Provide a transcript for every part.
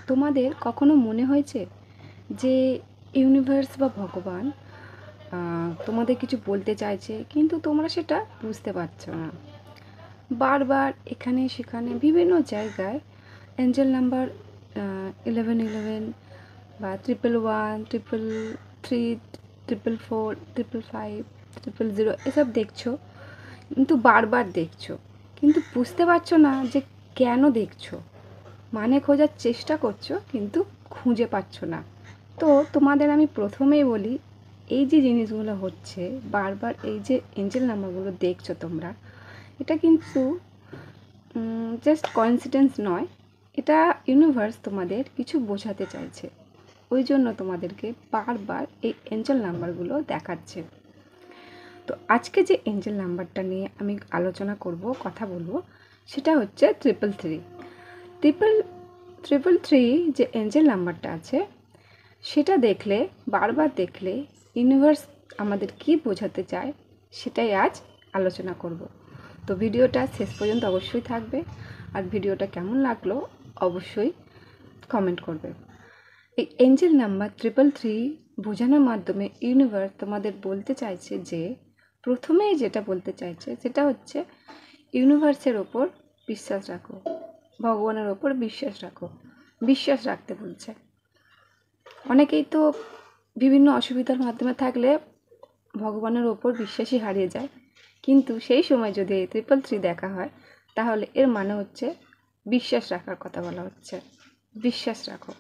তোমাদের কখনো মনে হয়েছে যে ইউনিভার্স বা ভগবান তোমাদের কিছু বলতে চাইছে, কিন্তু তোমরা সেটা বুঝতে পারছো না? বারবার এখানে সেখানে বিভিন্ন জায়গায় অ্যাঞ্জেল নাম্বার 1111 বা 111, 333, 444, 555, 000 এসব দেখছো, কিন্তু বারবার দেখছো, কিন্তু বুঝতে পারছো না যে কেন দেখছো। মানে খোঁজার চেষ্টা করছো কিন্তু খুঁজে পাচ্ছ না। তো তোমাদের আমি প্রথমেই বলি, এই যে জিনিসগুলো হচ্ছে বারবার, এই যে এঞ্জেল নাম্বারগুলো দেখছো তোমরা, এটা কিন্তু জাস্ট কোইন্সিডেন্স নয়। এটা ইউনিভার্স তোমাদের কিছু বোঝাতে চাইছে, ওই জন্য তোমাদেরকে বারবার এই এঞ্জেল নাম্বারগুলো দেখাচ্ছে। তো আজকে যে এঞ্জেল নাম্বারটা নিয়ে আমি আলোচনা করব, কথা বলবো, সেটা হচ্ছে 333। 333 যে এঞ্জেল নাম্বারটা আছে, সেটা দেখলে, বারবার দেখলে ইউনিভার্স আমাদের কি বোঝাতে চায় সেটাই আজ আলোচনা করব। তো ভিডিওটা শেষ পর্যন্ত অবশ্যই থাকবে, আর ভিডিওটা কেমন লাগলো অবশ্যই কমেন্ট করবে। এই এঞ্জেল নাম্বার 333 বোঝানোর মাধ্যমে ইউনিভার্স তোমাদের বলতে চাইছে যে, প্রথমেই যেটা বলতে চাইছে সেটা হচ্ছে ইউনিভার্সের ওপর বিশ্বাস রাখো, ভগবানের ওপর বিশ্বাস রাখো, বিশ্বাস রাখতে বলছে। অনেকেই তো বিভিন্ন অসুবিধার মাধ্যমে থাকলে ভগবানের ওপর বিশ্বাসই হারিয়ে যায়, কিন্তু সেই সময় যদি 333 দেখা হয়, তাহলে এর মানে হচ্ছে বিশ্বাস রাখার কথা বলা হচ্ছে। বিশ্বাস রাখো।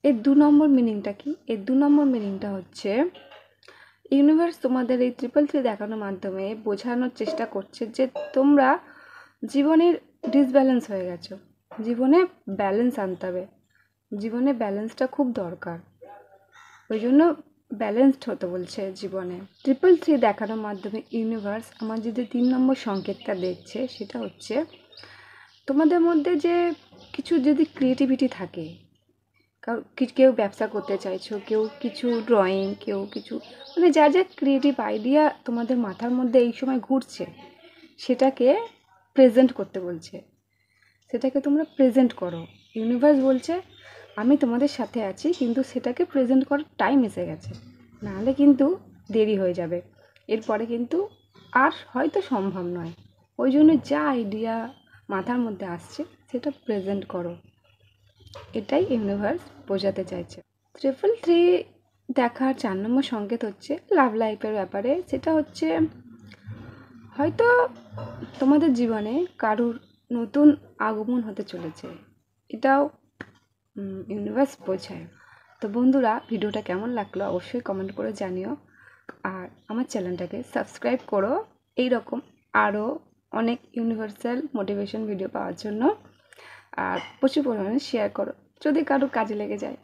এর 2 নম্বর মিনিংটা কি? এর 2 নম্বর মিনিংটা হচ্ছে ইউনিভার্স তোমাদের এই 333 দেখানোর মাধ্যমে বোঝানোর চেষ্টা করছে যে তোমরা জীবনের ডিসব্যালেন্স হয়ে গেছো, জীবনে ব্যালেন্স আনতে হবে, জীবনে ব্যালেন্সটা খুব দরকার, ওই জন্য ব্যালেন্সড হতে বলছে জীবনে। 333 দেখানোর মাধ্যমে ইউনিভার্স আমার যদি 3 নম্বর সংকেতটা দেখছে, সেটা হচ্ছে তোমাদের মধ্যে যে কিছু যদি ক্রিয়েটিভিটি থাকে, কেউ ব্যবসা করতে চাইছো, কেউ কিছু ড্রয়িং, কেউ কিছু, মানে যা যা ক্রিয়েটিভ আইডিয়া তোমাদের মাথার মধ্যে এই সময় ঘুরছে, সেটাকে প্রেজেন্ট করতে বলছে। সেটাকে তোমরা প্রেজেন্ট করো। ইউনিভার্স বলছে আমি তোমাদের সাথে আছি, কিন্তু সেটাকে প্রেজেন্ট করার টাইম এসে গেছে, নাহলে কিন্তু দেরি হয়ে যাবে, এরপরে কিন্তু আর হয়তো সম্ভব নয়। ওই জন্য যা আইডিয়া মাথার মধ্যে আসছে সেটা প্রেজেন্ট করো, এটাই ইউনিভার্স বোঝাতে চাইছে। 333 দেখার 4 নম্বর সংকেত হচ্ছে লাভ লাইফের ব্যাপারে। সেটা হচ্ছে হয়তো তোমাদের জীবনে কারুর নতুন আগমন হতে চলেছে, এটাও ইউনিভার্স বোঝায়। তো বন্ধুরা, ভিডিওটা কেমন লাগলো অবশ্যই কমেন্ট করে জানিও, আর আমার চ্যানেলটাকে সাবস্ক্রাইব করো এই রকম আরও অনেক ইউনিভার্সাল মোটিভেশন ভিডিও পাওয়ার জন্য, আর প্রচুর পরিমাণে শেয়ার করো যদি কারো কাজে লেগে যায়।